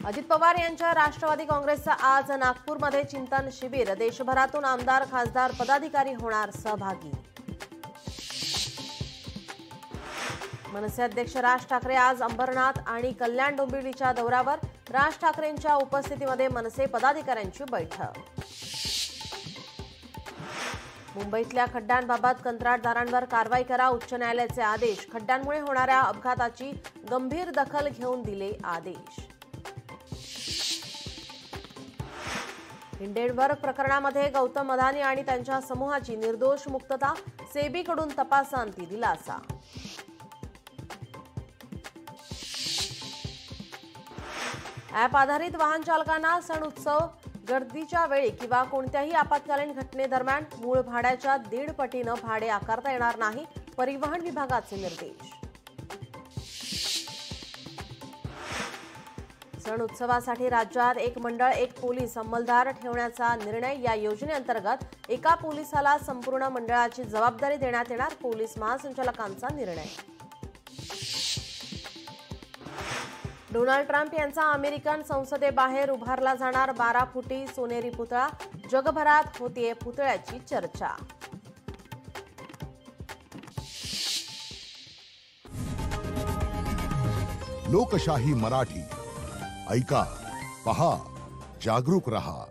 अजित पवार यांच्या राष्ट्रवादी काँग्रेसचं आज नागपूरमध्ये चिंतन शिबिर। देशभरातून आमदार खासदार पदाधिकारी होणार सहभागी। मनसे अध्यक्ष राज ठाकरे आज अंबरनाथ आणि कल्याण डोंबिवलीच्या दौऱ्यावर। राज ठाकरेंच्या उपस्थितीमध्ये मनसे पदाधिकाऱ्यांची बैठक। मुंबईतल्या खड्ड्यांबाबत कंत्राटदारांवर कारवाई करा, उच्च न्यायालयाचे आदेश। खड्ड्यांमुळे होणाऱ्या अपघाताची गंभीर दखल घेऊन दिले आदेश। हिंडेनबर्ग प्रकरणामध्ये गौतम अदानी आणि त्यांच्या समूहाची निर्दोष मुक्तता। सेबीकडून तपासांती दिलासा। ॲप आधारित वाहन चालकांना सण उत्सव गर्दीच्या वेळी किंवा कोणत्याही आपत्कालीन घटनेदरम्यान मूळ भाड्याच्या 1.5 पटीनं भाडे आकारता येणार नाही। परिवहन विभागाचे निर्देश। सण उत्सवासाठी राज्यात एक मंडळ एक पोलीस अंमलदार ठेवण्याचा निर्णय। या योजनेअंतर्गत एका पोलिसाला संपूर्ण मंडळाची जबाबदारी देण्यात येणार। पोलीस महासंचालकांचा निर्णय। डोनाल्ड ट्रम्प यांचा अमेरिकन संसदेबाहेर उभारला जाणार 12 फुटी सोनेरी पुतळा। जगभरात होतीये पुतळ्याची चर्चा। लोकशाही मराठी ऐका, पहा, जागरूक रहा।